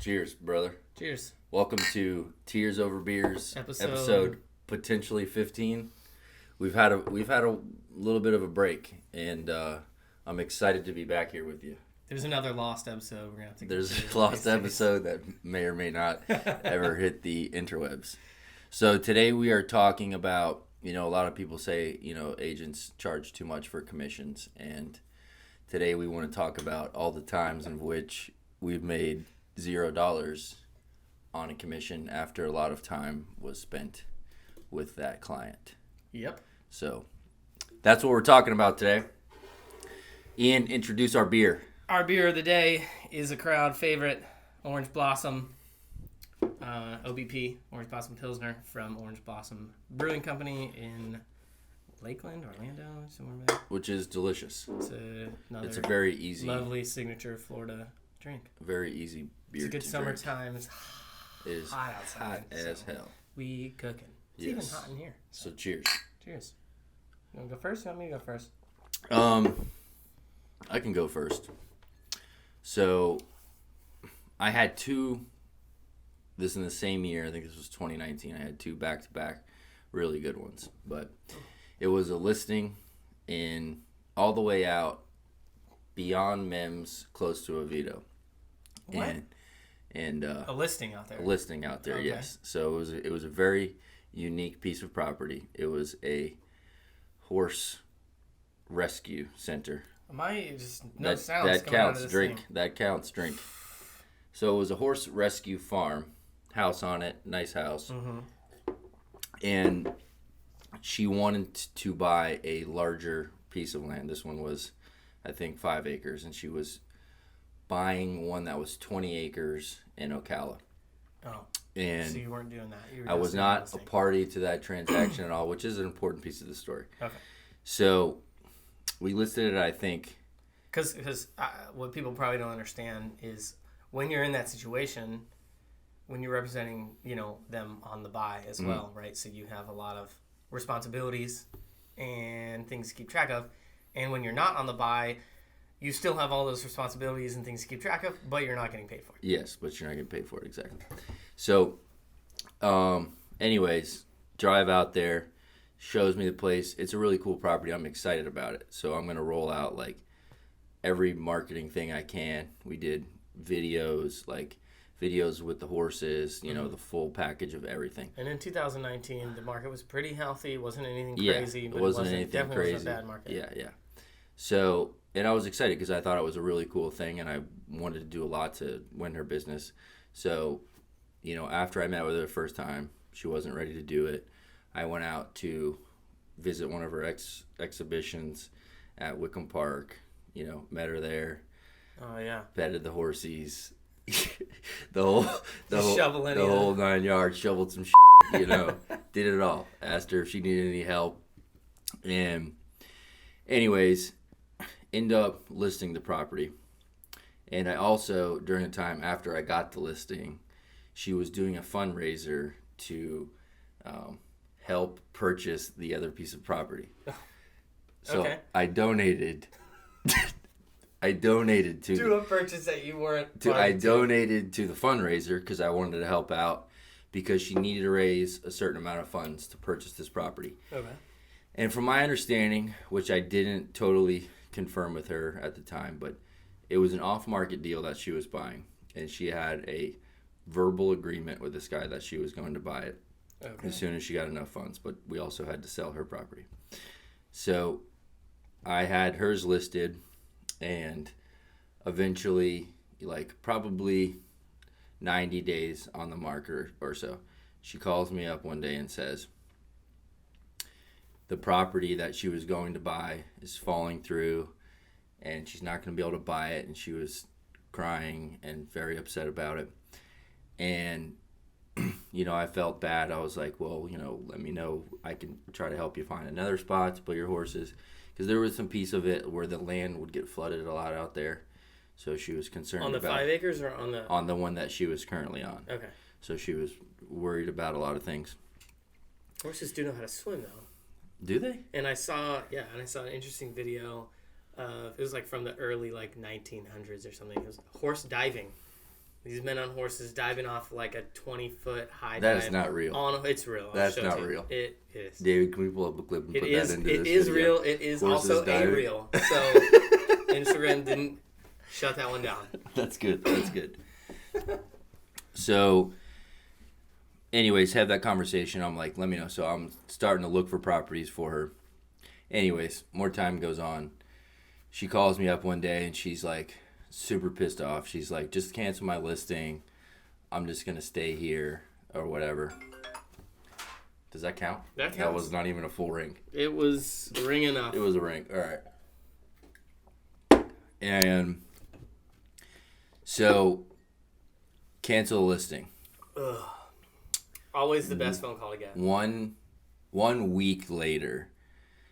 Cheers, brother. Cheers. Welcome to Tears Over Beers, episode potentially 15. We've had a little bit of a break, and I'm excited to be back here with you. There's another lost episode we're gonna have to. There's a lost episode that may or may not ever hit the interwebs. So today we are talking about, a lot of people say, agents charge too much for commissions, and today we want to talk about all the times in which we've made $0 on a commission after a lot of time was spent with that client. Yep. So that's what we're talking about today. Ian, introduce our beer. Our beer of the day is a crowd favorite, Orange Blossom, OBP, Orange Blossom Pilsner from Orange Blossom Brewing Company in Lakeland, Orlando, somewhere there. Which is delicious. It's a very easy, lovely signature Florida drink. Very easy beer. It's a good to summertime. Drink. It's hot outside. Hot as hell. We cooking. It's even hot in here. So cheers. Cheers. You want to go first? You want me to go first? I can go first. So I had two. This in the same year. I think this was 2019. I had two back-to-back really good ones, but it was a listing in all the way out beyond Mims, close to Oviedo. What? And a listing out there. A listing out there, okay. Yes. So it was a very unique piece of property. It was a horse rescue center. That counts. Drink. That counts. Drink. So it was a horse rescue farm, house on it, nice house, and she wanted to buy a larger piece of land. This one was, I think, 5 acres, and she was buying one that was 20 acres in Ocala. Oh, and so you weren't doing that. I was not a party to that transaction at all, which is an important piece of the story. Okay. So we listed it, I think. Because what people probably don't understand is when you're in that situation, when you're representing, them on the buy as well, right? So you have a lot of responsibilities and things to keep track of. And when you're not on the buy, you still have all those responsibilities and things to keep track of, but you're not getting paid for it. Yes, but you're not getting paid for it, exactly. So, anyways, drive out there, shows me the place. It's a really cool property. I'm excited about it. So I'm going to roll out, every marketing thing I can. We did videos with the horses, the full package of everything. And in 2019, the market was pretty healthy. It wasn't anything crazy. But it wasn't anything crazy. Wasn't a bad market. Yeah. So, and I was excited because I thought it was a really cool thing, and I wanted to do a lot to win her business. So, after I met with her the first time, she wasn't ready to do it. I went out to visit one of her exhibitions at Wickham Park. Met her there. Oh yeah. Petted the horsies. the whole 9 yards. Shoveled some shit, did it all. Asked her if she needed any help. And anyways, end up listing the property. And I also, during the time after I got the listing, she was doing a fundraiser to help purchase the other piece of property. So okay. I donated to a purchase that you weren't. I donated to the fundraiser because I wanted to help out because she needed to raise a certain amount of funds to purchase this property. Okay. And from my understanding, which I didn't totally confirm with her at the time, but it was an off-market deal that she was buying, and she had a verbal agreement with this guy that she was going to buy it as soon as she got enough funds. But we also had to sell her property, so I had hers listed. And eventually, probably 90 days on the market or so, she calls me up one day and says, the property that she was going to buy is falling through, and she's not going to be able to buy it. And she was crying and very upset about it. And, I felt bad. I was like, well, let me know. I can try to help you find another spot to put your horses. Because there was some piece of it where the land would get flooded a lot out there. So she was concerned about... On the 5 acres or on the... On the one that she was currently on. Okay. So she was worried about a lot of things. Horses do know how to swim, though. Do they? And I saw an interesting video. It was from the early 1900s or something. It was horse diving. These men on horses diving off like a 20-foot high That dive. is not real. It's real. That's not real. It is. David, can we pull up a clip and put that into this It is video? real. It is Horses also diving. a real. So Instagram didn't shut that one down. That's good. That's good. So, anyways, have that conversation. I'm like, let me know. So I'm starting to look for properties for her. Anyways, more time goes on. She calls me up one day and she's like super pissed off. She's like, just cancel my listing. I'm just going to stay here or whatever. Does that count? That counts. That was not even a full ring. It was a ring enough. It was a ring. All right. And so, cancel the listing. Ugh. Always the best phone call to get. 1 week later,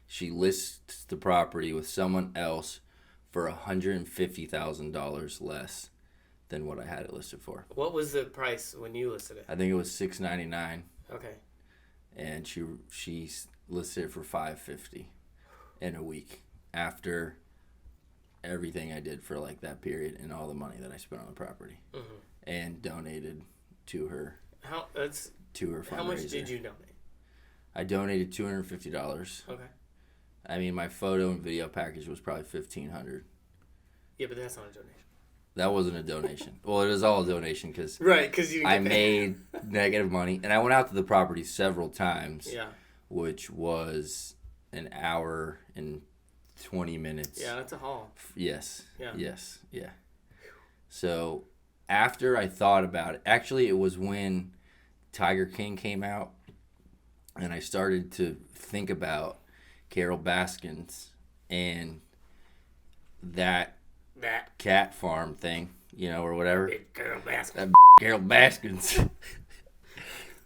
she lists the property with someone else for $150,000 less than what I had it listed for. What was the price when you listed it? I think it was $699, Okay. and she listed it for $550 in a week after everything I did for like that period and all the money that I spent on the property, and donated to her. How fundraiser. much did you donate? I donated $250. Okay. I mean, my photo and video package was probably $1,500. Yeah, but that's not a donation. That wasn't a donation. Well, it was all a donation because Right, because you. I made negative money, and I went out to the property several times. Yeah. Which was an hour and 20 minutes. Yeah, that's a haul. Yes. Yeah. Yes. Yeah. So after I thought about it, actually, it was when Tiger King came out, and I started to think about Carol Baskins and that cat farm thing, or whatever. Carol Baskins. That Carol Baskins.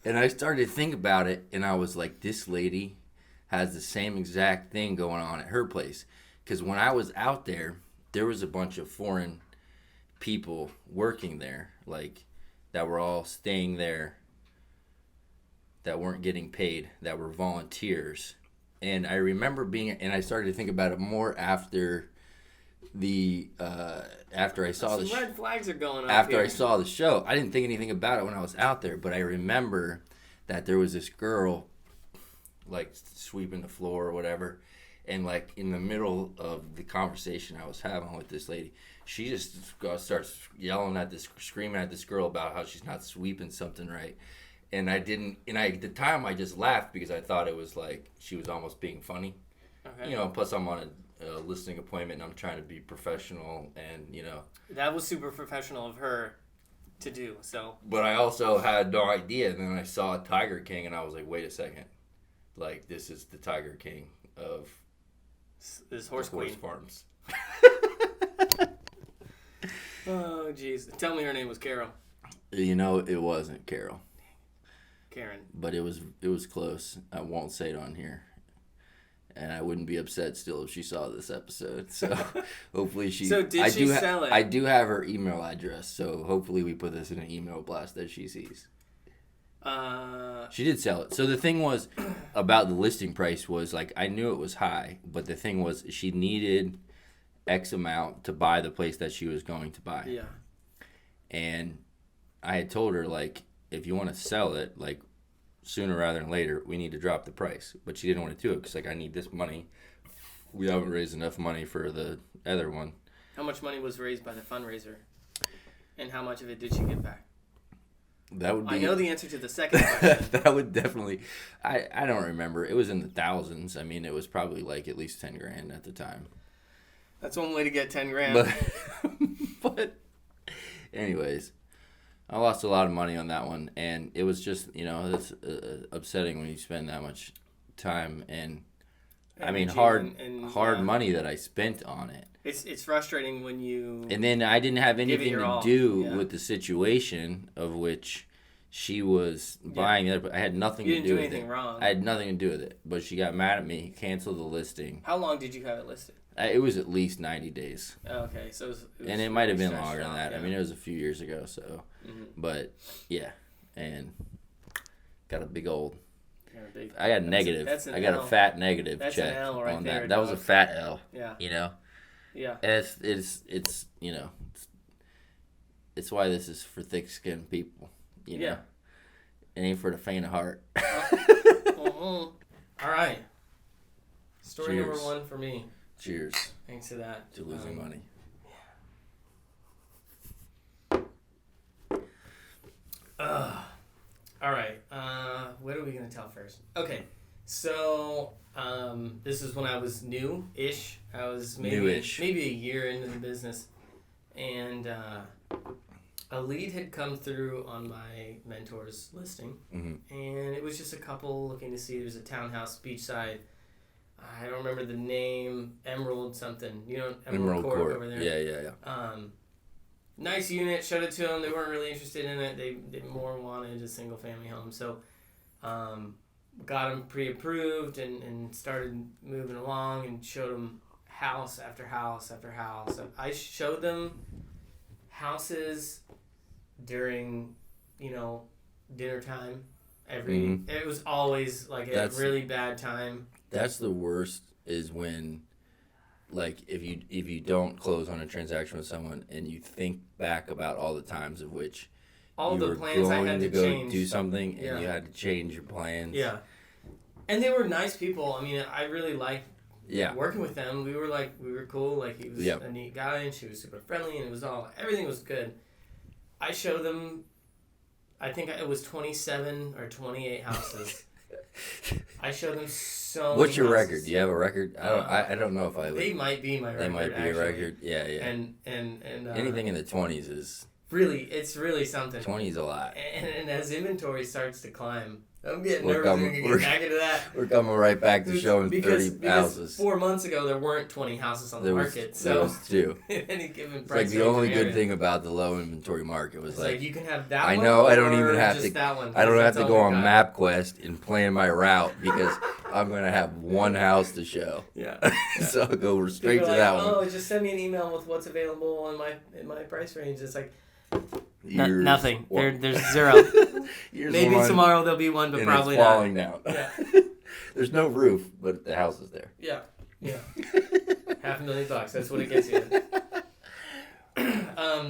And I started to think about it, and I was like, this lady has the same exact thing going on at her place. Because when I was out there, there was a bunch of foreign people working there, like, that were all staying there, that weren't getting paid, that were volunteers. And I remember and I started to think about it more after after I saw Some red flags are going up after here. I saw the show. I didn't think anything about it when I was out there, but I remember that there was this girl, like, sweeping the floor or whatever, and, like, in the middle of the conversation I was having with this lady, she just starts yelling at screaming at this girl about how she's not sweeping something right. And at the time I just laughed because I thought it was like she was almost being funny. Okay. Plus I'm on a listing appointment and I'm trying to be professional and, That was super professional of her to do, so. But I also had no idea. And then I saw Tiger King and I was like, wait a second. Like, this is the Tiger King of this horse queen. farms. Oh, jeez. Tell me her name was Carol. It wasn't Carol. Karen. But it was close. I won't say it on here. And I wouldn't be upset still if she saw this episode. So hopefully she... So did she sell it? I do have her email address. So hopefully we put this in an email blast that she sees. She did sell it. So the thing was about the listing price was, like, I knew it was high. But the thing was she needed X amount to buy the place that she was going to buy. Yeah. And I had told her, like, if you want to sell it, like, sooner rather than later, we need to drop the price. But she didn't want to do it because, like, I need this money. We haven't raised enough money for the other one. How much money was raised by the fundraiser? And how much of it did she get back? That would be... I know the answer to the second question. That would definitely... I don't remember. It was in the thousands. I mean, it was probably, like, at least $10,000 at the time. That's one way to get $10,000. But anyways... I lost a lot of money on that one, and it was just, it's upsetting when you spend that much time and I mean, hard money that I spent on it. It's frustrating when you... And then I didn't have anything to do with the situation of which she was buying it. I had nothing to do with it. You didn't do anything wrong. I had nothing to do with it. But she got mad at me, canceled the listing. How long did you have it listed? It was at least 90 days. Okay, so it was and it might have been longer than that. Yeah. I mean, it was a few years ago, so. Mm-hmm. But, yeah. And got a big old... I got a negative. I got a fat negative check on that. That was a fat L. Yeah. You know? Yeah. It's it's why this is for thick-skinned people. You know? Yeah. It ain't for the faint of heart. All right. Story Cheers. number 1 for me. Cheers. Thanks to that. To losing money. All right. What are we going to tell first? Okay. So, this is when I was new-ish. I was maybe a year into the business. And a lead had come through on my mentor's listing. Mm-hmm. And it was just a couple looking to see. It was a townhouse beachside. I don't remember the name. Emerald something. You know, Emerald Court over there. Yeah. Nice unit. Showed it to them. They weren't really interested in it. They more wanted a single family home. So, got them pre-approved and started moving along and showed them house after house after house. I showed them houses during, dinner time. It was always like a really bad time. That's the worst is when, like, if you don't close on a transaction with someone and you think back about all the times of which all you the were plans I had to go change. do something and you had to change your plans. Yeah. And they were nice people. I mean, I really liked working with them. We were cool. Like, he was a neat guy and she was super friendly and everything was good. I showed them, I think it was 27 or 28 houses. I showed them so What's your houses. record? Do you have a record? I don't know if I would. They might be my record. They might be actually. a record. Yeah. And anything in the 20s is it's really something. 20 is a lot. And as inventory starts to climb, I'm getting nervous. We're going to get back into that. We're coming right back to showing 30 houses. 4 months ago, there weren't 20 houses on the market. There was 2. Any given It's price like the only good thing about the low inventory market was like you can have that I one. know I don't even or have just to. That one, I don't have to go on MapQuest and plan my route because I'm going to have one house to show. Yeah. So I'll go straight to that one. Oh, just send me an email with what's available in my price range. It's like. Nothing. There's 0. Maybe tomorrow there'll be one, but probably it's falling down. Yeah. There's no roof, but the house is there. Yeah. $500,000. That's what it gets you.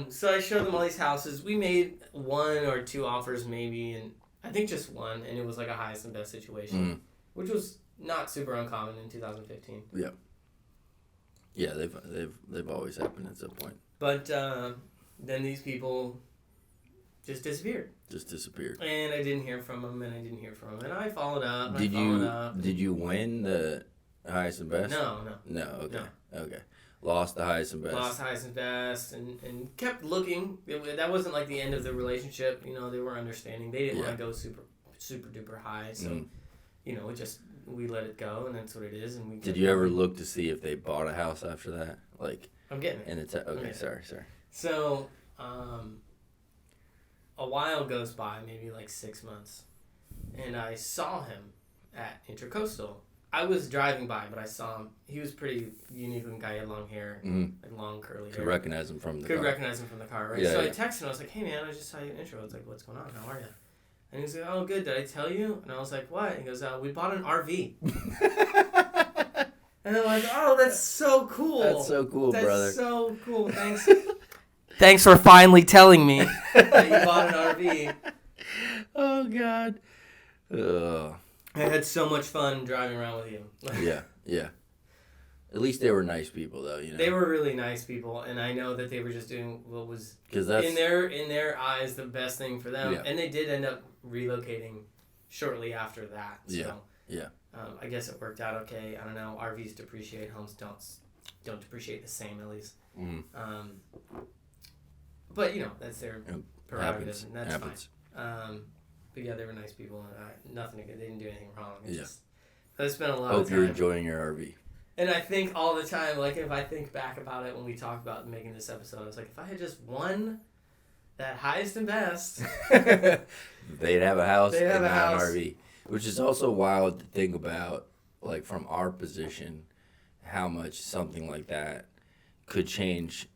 So I showed them all these houses. We made 1 or 2 offers maybe, and I think just 1, and it was like a highest and best situation, which was not super uncommon in 2015. Yeah. Yeah, they've always happened at some point. But then these people just disappeared. And I didn't hear from them, and and I followed up. Did you win the highest and best? No. Okay. Lost the highest and best. And kept looking. That wasn't like the end of the relationship. They were understanding. They didn't want to go super duper high. So, it just we let it go, and that's what it is. And did you ever look to see if they bought a house after that? Like I'm getting it. And okay, sorry. So, a while goes by, maybe like 6 months, and I saw him at Intercoastal. I was driving by, but I saw him. He was pretty unique looking guy. He had long hair, like long curly hair. Could recognize him from the car. Right? Yeah, so I texted him. I was like, "Hey man, I just saw you at Intro." I was like, "What's going on? How are you?" And he was like, "Oh, good. Did I tell you?" And I was like, "What?" He goes, "We bought an RV." And I'm like, "Oh, that's so cool. That's so cool, brother. That's so cool. Thanks." Thanks for finally telling me that you bought an RV. Oh, God. I had so much fun driving around with you. Yeah. At least they were nice people, though. They were really nice people, and I know that they were just doing what was in their eyes the best thing for them. Yeah. And they did end up relocating shortly after that. So, yeah. I guess it worked out okay. I don't know. RVs depreciate. Homes don't depreciate the same, at least. But, that's their prerogative, and that's fine. But, yeah, they were nice people. And they didn't do anything wrong. I spent a lot of time. Hope you're enjoying your RV. And I think all the time, like, if I think back about it when we talk about making this episode, I was like, if I had just won that highest and best. They'd have a house and not an RV. Which is also wild to think about, like, from our position, how much something like that could change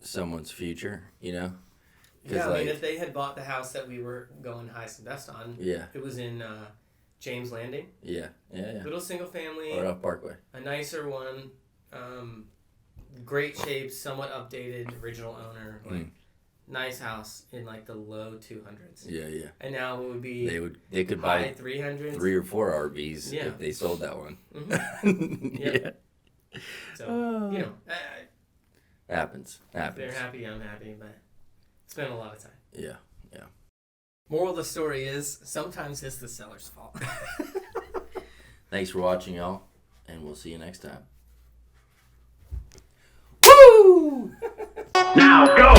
someone's future, Yeah, I mean, if they had bought the house that we were going highest and best on, it was in James Landing. Yeah. Little single family. Right off Parkway. A nicer one. Great shape, somewhat updated, original owner. Like, nice house in like the low 200s. Yeah. And now it would be they could buy 300s, 3 or 4 RVs if they sold that one. Mm-hmm. Yeah. So happens. If they're happy, I'm happy, but spend a lot of time. Yeah. Moral of the story is sometimes it's the seller's fault. Thanks for watching, y'all, and we'll see you next time. Woo! Now go!